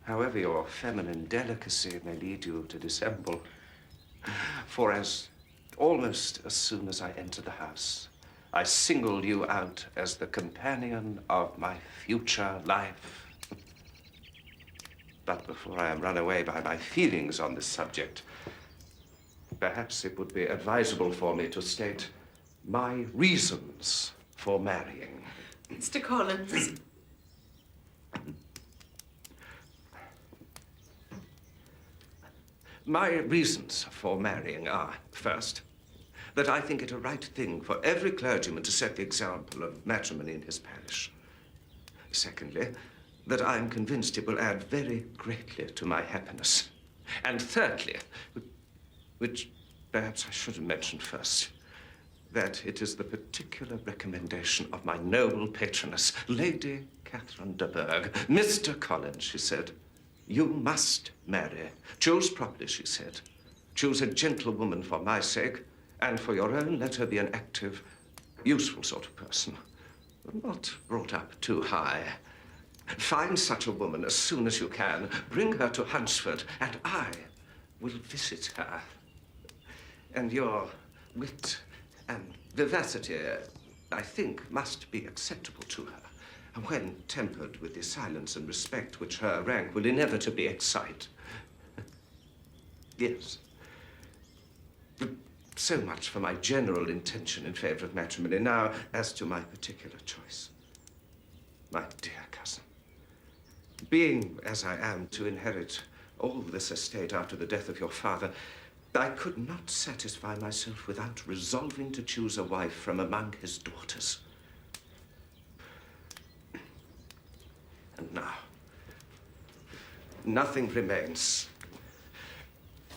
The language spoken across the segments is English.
however your feminine delicacy may lead you to dissemble. For almost as soon as I entered the house, I singled you out as the companion of my future life. But before I am run away by my feelings on this subject, perhaps it would be advisable for me to state my reasons for marrying. Mr. Collins. My reasons for marrying are, first, that I think it a right thing for every clergyman to set the example of matrimony in his parish. Secondly, that I am convinced it will add very greatly to my happiness. And thirdly, which perhaps I should have mentioned first, that it is the particular recommendation of my noble patroness, Lady Catherine de Bourgh. Mr. Collins, she said, you must marry. Choose properly, she said. Choose a gentlewoman for my sake, and for your own, let her be an active, useful sort of person, not brought up too high. Find such a woman as soon as you can. Bring her to Hunsford, and I will visit her. And your wit and vivacity, I think, must be acceptable to her, when tempered with the silence and respect which her rank will inevitably excite. Yes. So much for my general intention in favor of matrimony. Now, as to my particular choice. My dear cousin, being as I am to inherit all this estate after the death of your father, I could not satisfy myself without resolving to choose a wife from among his daughters. And now, nothing remains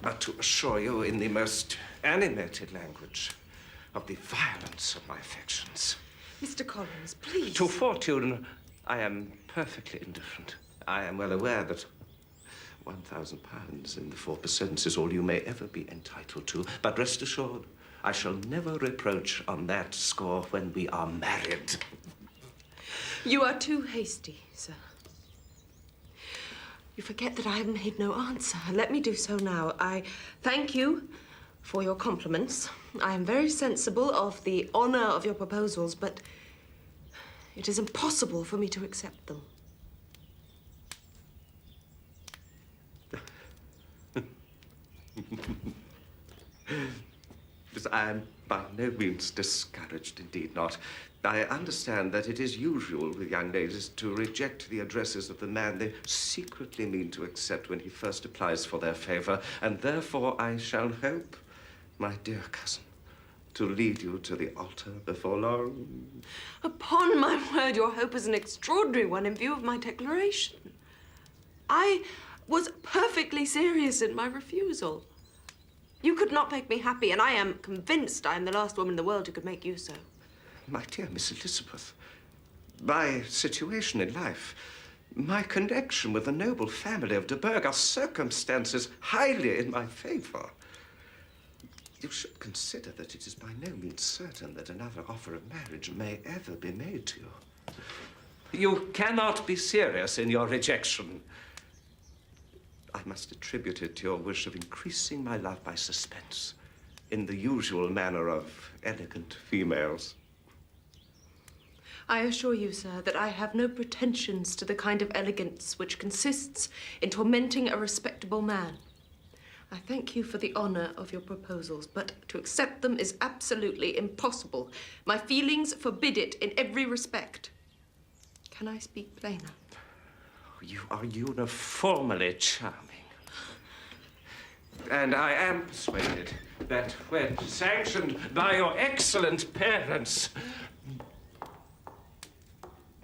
but to assure you in the most animated language of the violence of my affections. Mr. Collins, please. To fortune, I am perfectly indifferent. I am well aware that £1,000 in the 4% is all you may ever be entitled to. But rest assured, I shall never reproach on that score when we are married. You are too hasty, sir. You forget that I have made no answer. Let me do so now. I thank you for your compliments. I am very sensible of the honor of your proposals, but it is impossible for me to accept them. I am by no means discouraged, indeed not. I understand that it is usual with young ladies to reject the addresses of the man they secretly mean to accept when he first applies for their favor, and therefore I shall hope, my dear cousin, to lead you to the altar before long. Upon my word, your hope is an extraordinary one in view of my declaration. I was perfectly serious in my refusal. You could not make me happy, and I am convinced I am the last woman in the world who could make you so. My dear Miss Elizabeth, my situation in life, my connection with the noble family of de Bourgh are circumstances highly in my favor. You should consider that it is by no means certain that another offer of marriage may ever be made to you. You cannot be serious in your rejection. I must attribute it to your wish of increasing my love by suspense, in the usual manner of elegant females. I assure you, sir, that I have no pretensions to the kind of elegance which consists in tormenting a respectable man. I thank you for the honor of your proposals, but to accept them is absolutely impossible. My feelings forbid it in every respect. Can I speak plainer? You are uniformly charming. And I am persuaded that when sanctioned by your excellent parents,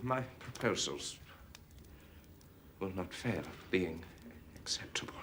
my proposals will not fail of being acceptable.